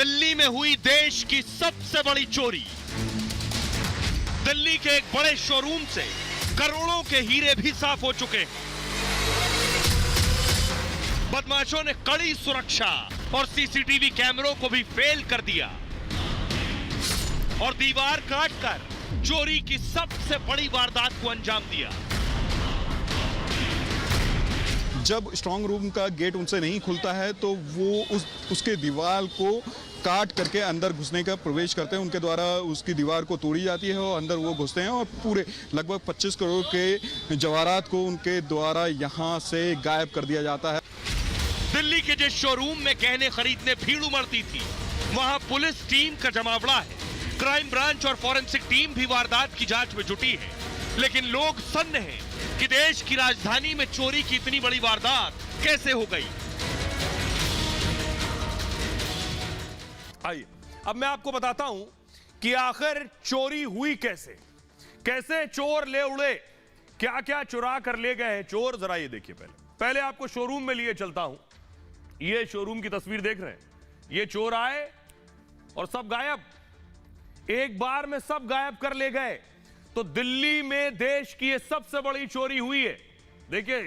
दिल्ली में हुई देश की सबसे बड़ी चोरी। दिल्ली के एक बड़े शोरूम से करोड़ों के हीरे भी साफ हो चुके हैं। बदमाशों ने कड़ी सुरक्षा और सीसीटीवी कैमरों को भी फेल कर दिया और दीवार काटकर चोरी की सबसे बड़ी वारदात को अंजाम दिया। जब स्ट्रांग रूम का गेट उनसे नहीं खुलता है तो वो उसके दीवार को काट करके अंदर घुसने का प्रवेश करते हैं। उनके द्वारा उसकी दीवार को तोड़ी जाती है और अंदर वो घुसते हैं और पूरे लगभग 25 करोड़ के जवाहरात को उनके द्वारा यहां से गायब कर दिया जाता है। दिल्ली के जिस शोरूम में गहने खरीदने भीड़ उमड़ती थी, वहां पुलिस टीम का जमावड़ा है। क्राइम ब्रांच और फॉरेंसिक टीम भी वारदात की जांच में जुटी है, लेकिन लोग सन्न हैं कि देश की राजधानी में चोरी की इतनी बड़ी वारदात कैसे हो गई। आइए अब मैं आपको बताता हूं कि आखिर चोरी हुई कैसे, कैसे चोर ले उड़े, क्या क्या चुरा कर ले गए हैं चोर। जरा ये देखिए, पहले आपको शोरूम में लिए चलता हूं। ये शोरूम की तस्वीर देख रहे हैं। ये चोर आए और सब गायब, एक बार में सब गायब कर ले गए। तो दिल्ली में देश की ये सबसे बड़ी चोरी हुई है। देखिए,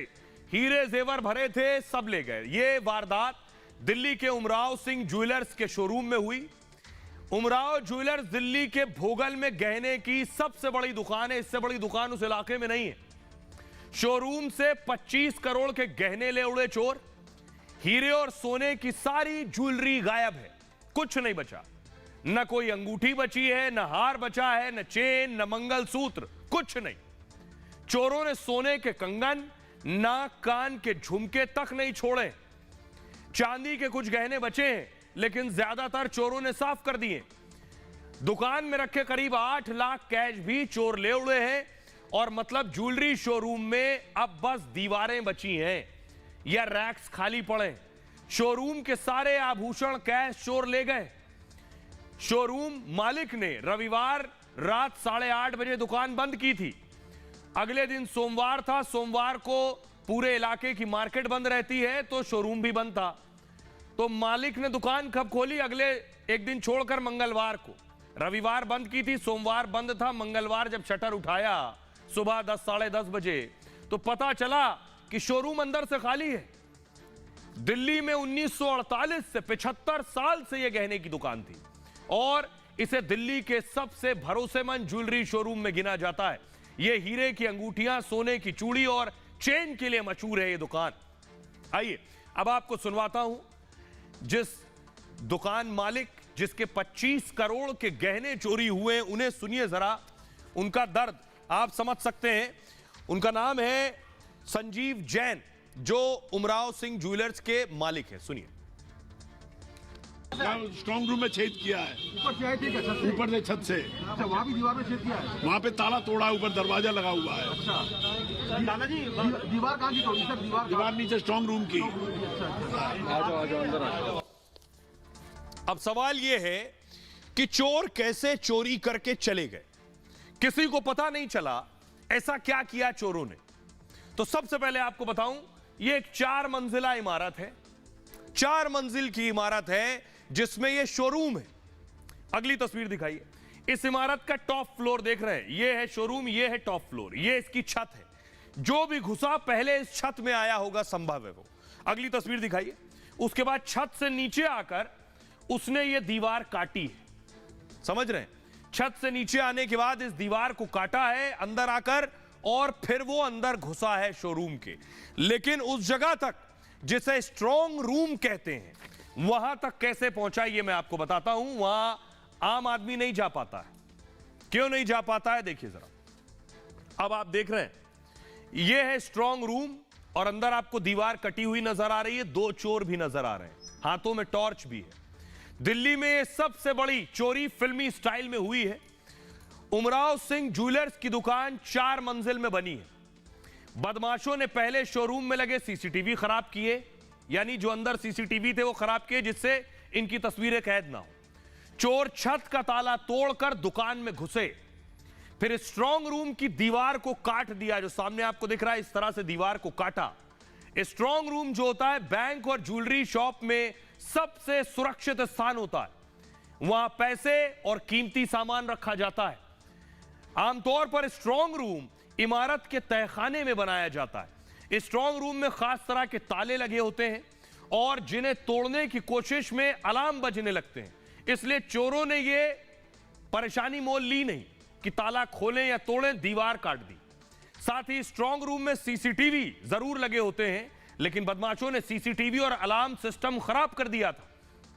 हीरे जेवर भरे थे, सब ले गए। ये वारदात दिल्ली के उमराव सिंह ज्वेलर्स के शोरूम में हुई। उमराव ज्वेलर्स दिल्ली के भोगल में गहने की सबसे बड़ी दुकान है। इससे बड़ी दुकान उस इलाके में नहीं है। शोरूम से 25 करोड़ के गहने ले उड़े चोर। हीरे और सोने की सारी ज्वेलरी गायब है, कुछ नहीं बचा। न कोई अंगूठी बची है, न हार बचा है, न चेन, न मंगलसूत्र, कुछ नहीं। चोरों ने सोने के कंगन, नाक कान के झुमके तक नहीं छोड़े। चांदी के कुछ गहने बचे हैं, लेकिन ज्यादातर चोरों ने साफ कर दिए। दुकान में रखे करीब 8 लाख कैश भी चोर ले उड़े हैं। और मतलब ज्वेलरी शोरूम में अब बस दीवारें बची हैं या रैक्स खाली पड़े। शोरूम के सारे आभूषण, कैश चोर ले गए। शोरूम मालिक ने रविवार रात 8:30 बजे दुकान बंद की थी। अगले दिन सोमवार था। सोमवार को पूरे इलाके की मार्केट बंद रहती है, तो शोरूम भी बंद था। तो मालिक ने दुकान कब खोली? अगले एक दिन छोड़कर मंगलवार को। रविवार बंद की थी, सोमवार बंद था। मंगलवार जब शटर उठाया सुबह 10 साढ़े 10 बजे, तो पता चला कि शोरूम अंदर से खाली है। दिल्ली में 1948 से 75 साल से यह गहने की दुकान थी और इसे दिल्ली के सबसे भरोसेमंद ज्वेलरी शोरूम में गिना जाता है। यह हीरे की अंगूठियां, सोने की चूड़ी और चेन के लिए मशहूर है ये दुकान। आइए अब आपको सुनवाता हूं जिस दुकान मालिक जिसके 25 करोड़ के गहने चोरी हुए, उन्हें सुनिए जरा। उनका दर्द आप समझ सकते हैं। उनका नाम है संजीव जैन, जो उमराव सिंह ज्वेलर्स के मालिक हैं। सुनिए। स्ट्रांग रूम में छेद किया है, ऊपर से है, ठीक है, छत से। ऊपर से छत से। अच्छा, वहाँ भी दीवार में छेद किया है। वहाँ पे ताला तोड़ा, ऊपर दरवाजा लगा हुआ है। अच्छा, लाला जी दीवार कहाँ की तोड़ी सर? दीवार नीचे स्ट्रांग रूम की। अब सवाल यह है कि चोर कैसे चोरी करके चले गए, किसी को पता नहीं चला। ऐसा क्या किया चोरों ने? तो सबसे पहले आपको बताऊं, यह एक 4 मंजिला इमारत है। 4 मंजिल की इमारत है जिसमें यह शोरूम है। अगली तस्वीर दिखाइए। इस इमारत का टॉप फ्लोर देख रहे हैं, यह है शोरूम, यह है टॉप फ्लोर, यह इसकी छत है। जो भी घुसा पहले इस छत में आया होगा, संभव है वो। अगली तस्वीर दिखाइए। उसके बाद छत से नीचे आकर उसने यह दीवार काटी है। समझ रहे हैं? छत से नीचे आने के बाद इस दीवार को काटा है अंदर आकर, और फिर वो अंदर घुसा है शोरूम के। लेकिन उस जगह तक जिसे स्ट्रांग रूम कहते हैं, वहां तक कैसे पहुंचा ये मैं आपको बताता हूं। वहां आम आदमी नहीं जा पाता है। क्यों नहीं जा पाता है? देखिए जरा। अब आप देख रहे हैं, यह है स्ट्रांग रूम और अंदर आपको दीवार कटी हुई नजर आ रही है। 2 चोर भी नजर आ रहे हैं, हाथों में टॉर्च भी है। दिल्ली में यह सबसे बड़ी चोरी फिल्मी स्टाइल में हुई है। उमराव सिंह ज्वेलर्स की दुकान 4 मंजिल में बनी है। बदमाशों ने पहले शोरूम में लगे सीसीटीवी खराब किए, यानी जो अंदर सीसीटीवी थे वो खराब किए, जिससे इनकी तस्वीरें कैद ना हो। चोर छत का ताला तोड़कर दुकान में घुसे, फिर स्ट्रांग रूम की दीवार को काट दिया। जो सामने आपको दिख रहा है, इस तरह से दीवार को काटा। स्ट्रांग रूम जो होता है बैंक और ज्वेलरी शॉप में सबसे सुरक्षित स्थान होता है। वहां पैसे और कीमती सामान रखा जाता है। आमतौर पर स्ट्रांग रूम इमारत के तहखाने में बनाया जाता है। स्ट्रांग रूम में खास तरह के ताले लगे होते हैं और जिन्हें तोड़ने की कोशिश में अलार्म बजने लगते हैं। इसलिए चोरों ने यह परेशानी मोल ली नहीं कि ताला खोलें या तोड़ें, दीवार काट दी। साथ ही स्ट्रांग रूम में सीसीटीवी जरूर लगे होते हैं, लेकिन बदमाशों ने सीसीटीवी और अलार्म सिस्टम खराब कर दिया था।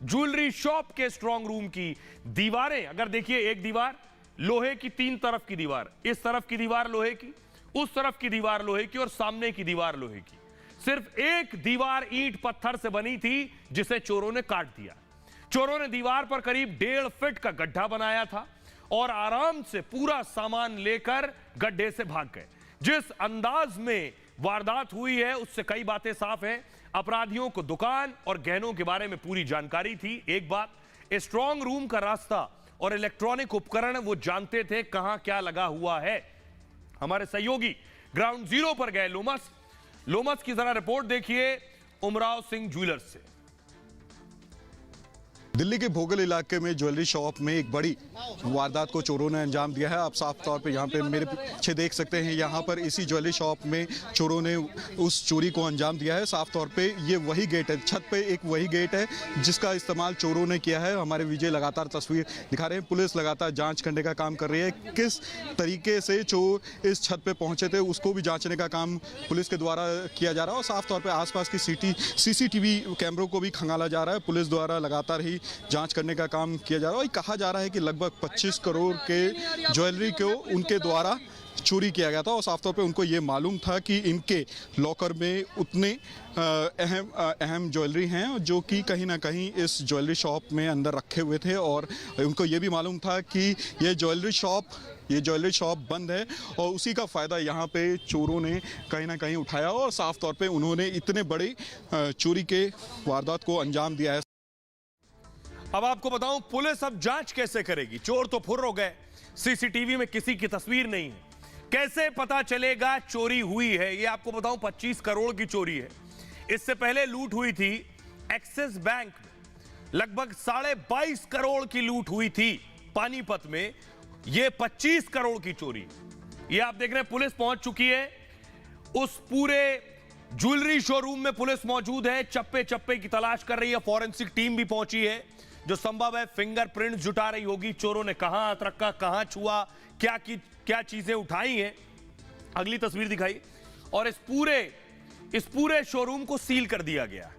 ज्वेलरी शॉप के स्ट्रांग रूम की दीवारें अगर देखिए, एक दीवार लोहे की, 3 तरफ की दीवार, इस तरफ की दीवार लोहे की, उस तरफ की दीवार लोहे की और सामने की दीवार लोहे की। सिर्फ एक दीवार ईंट पत्थर से बनी थी जिसे चोरों ने काट दिया। चोरों ने दीवार पर करीब 1.5 फीट का गड्ढा बनाया था और आराम से पूरा सामान लेकर गड्ढे से भाग गए। जिस अंदाज में वारदात हुई है उससे कई बातें साफ हैं। अपराधियों को दुकान और गहनों के बारे में पूरी जानकारी थी। एक बात, स्ट्रांग रूम का रास्ता और इलेक्ट्रॉनिक उपकरण वो जानते थे कहां क्या लगा हुआ है। हमारे सहयोगी ग्राउंड जीरो पर गए लोमस की जरा रिपोर्ट देखिए उमराव सिंह ज्वेलर्स से। दिल्ली के भोगल इलाके में ज्वेलरी शॉप में एक बड़ी वारदात को चोरों ने अंजाम दिया है। आप साफ तौर पे यहाँ पे मेरे पीछे देख सकते हैं, यहाँ पर इसी ज्वेलरी शॉप में चोरों ने उस चोरी को अंजाम दिया है। साफ तौर पे ये वही गेट है, छत पे एक वही गेट है जिसका इस्तेमाल चोरों ने किया है। हमारे विजय लगातार तस्वीर दिखा रहे हैं, पुलिस लगातार जाँच करने का काम कर रही है। किस तरीके से चोर इस छत पे पहुंचे थे उसको भी जाँचने का काम पुलिस के द्वारा किया जा रहा है और साफ तौर पर आसपास की CCTV कैमरों को भी खंगाला जा रहा है। पुलिस द्वारा लगातार ही जांच करने का काम किया जा रहा है और कहा जा रहा है कि लगभग 25 करोड़ के ज्वेलरी को उनके द्वारा चोरी किया गया था और साफ तौर पे उनको ये मालूम था कि इनके लॉकर में उतने अहम ज्वेलरी हैं जो कि कहीं ना कहीं इस ज्वेलरी शॉप में अंदर रखे हुए थे और उनको ये भी मालूम था कि ये ज्वेलरी शॉप बंद है और उसी का फ़ायदा यहाँ पे चोरों ने कहीं ना कहीं उठाया और साफ तौर पे उन्होंने इतने बड़े चोरी के वारदात को अंजाम दिया है। अब आपको बताऊं पुलिस अब जांच कैसे करेगी। चोर तो फुर्र हो गए, सीसीटीवी में किसी की तस्वीर नहीं है, कैसे पता चलेगा चोरी हुई है। ये आपको बताऊं 25 करोड़ की चोरी है। इससे पहले लूट हुई थी एक्सिस बैंक में, लगभग 22.5 करोड़ की लूट हुई थी पानीपत में। ये 25 करोड़ की चोरी, ये आप देख रहे हैं पुलिस पहुंच चुकी है। उस पूरे ज्वेलरी शोरूम में पुलिस मौजूद है, चप्पे चप्पे की तलाश कर रही है। फॉरेंसिक टीम भी पहुंची है, जो संभव है फिंगरप्रिंट जुटा रही होगी। चोरों ने कहां हाथ रखा, कहां छुआ, क्या चीजें उठाई हैं, अगली तस्वीर दिखाई। और इस पूरे शोरूम को सील कर दिया गया।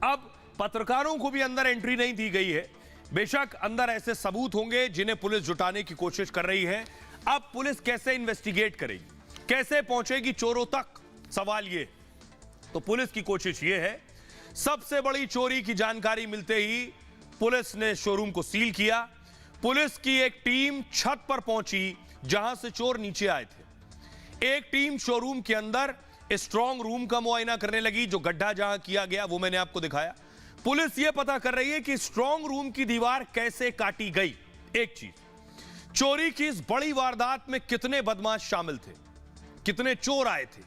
अब पत्रकारों को भी अंदर एंट्री नहीं दी गई है। बेशक अंदर ऐसे सबूत होंगे जिन्हें पुलिस जुटाने की कोशिश कर रही है। अब पुलिस कैसे इन्वेस्टिगेट करेगी, कैसे पहुंचेगी चोरों तक, सवाल ये। तो पुलिस की कोशिश ये है, सबसे बड़ी चोरी की जानकारी मिलते ही पुलिस ने शोरूम को सील किया। पुलिस की एक टीम छत पर पहुंची जहां से चोर नीचे आए थे। एक टीम शोरूम के अंदर स्ट्रांग रूम का मुआयना करने लगी, जो गड्ढा जहां किया गया वो मैंने आपको दिखाया। पुलिस यह पता कर रही है कि स्ट्रांग रूम की दीवार कैसे काटी गई। एक चीज, चोरी की इस बड़ी वारदात में कितने बदमाश शामिल थे, कितने चोर आए थे।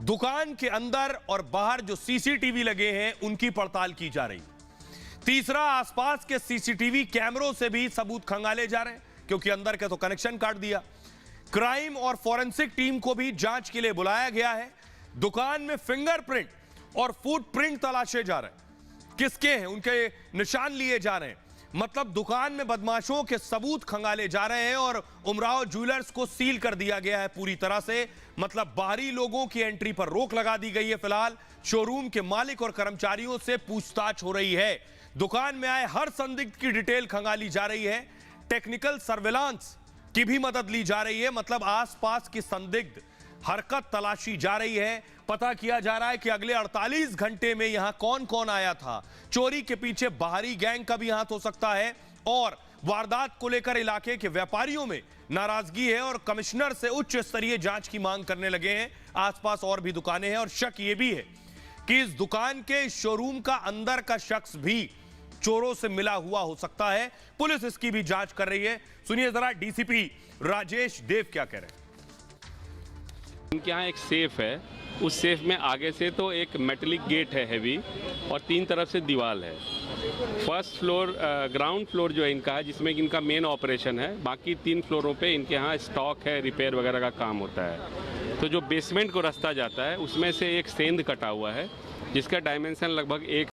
दुकान के अंदर और बाहर जो सीसीटीवी लगे हैं उनकी पड़ताल की जा रही। तीसरा, आसपास के सीसीटीवी कैमरों से भी सबूत खंगाले जा रहे हैं, क्योंकि अंदर के तो कनेक्शन काट दिया। क्राइम और फॉरेंसिक टीम को भी जांच के लिए बुलाया गया है। दुकान में फिंगरप्रिंट और फुटप्रिंट तलाशे जा रहे हैं, किसके हैं उनके निशान लिए जा रहे हैं। मतलब दुकान में बदमाशों के सबूत खंगाले जा रहे हैं और उमराव ज्वेलर्स को सील कर दिया गया है पूरी तरह से। मतलब बाहरी लोगों की एंट्री पर रोक लगा दी गई है। फिलहाल शोरूम के मालिक और कर्मचारियों से पूछताछ हो रही है। दुकान में आए हर संदिग्ध की डिटेल खंगाली जा रही है। टेक्निकल सर्विलांस की भी मदद ली जा रही है। मतलब आसपास की संदिग्ध हरकत तलाशी जा रही है। पता किया जा रहा है कि अगले 48 घंटे में यहां कौन कौन आया था। चोरी के पीछे बाहरी गैंग का भी हाथ हो सकता है और वारदात को लेकर इलाके के व्यापारियों में नाराजगी है और कमिश्नर से उच्च स्तरीय जांच की मांग करने लगे हैं। आसपास और भी दुकानें हैं और शक यह भी है कि इस दुकान के शोरूम का अंदर का शख्स भी चोरों से मिला हुआ हो सकता है। पुलिस इसकी भी जांच कर रही है। सुनिए जरा डीसीपी राजेश देव क्या कह रहे हैं। इनके यहाँ एक सेफ है, उस सेफ में आगे से तो एक मेटलिक गेट है हैवी और 3 तरफ से दीवार है। फर्स्ट फ्लोर ग्राउंड फ्लोर जो है इनका है, जिसमें कि इनका मेन ऑपरेशन है। बाकी 3 फ्लोरों पे इनके यहाँ स्टॉक है, रिपेयर वगैरह का काम होता है। तो जो बेसमेंट को रास्ता जाता है उसमें से एक सेंध कटा हुआ है, जिसका डायमेंशन लगभग 1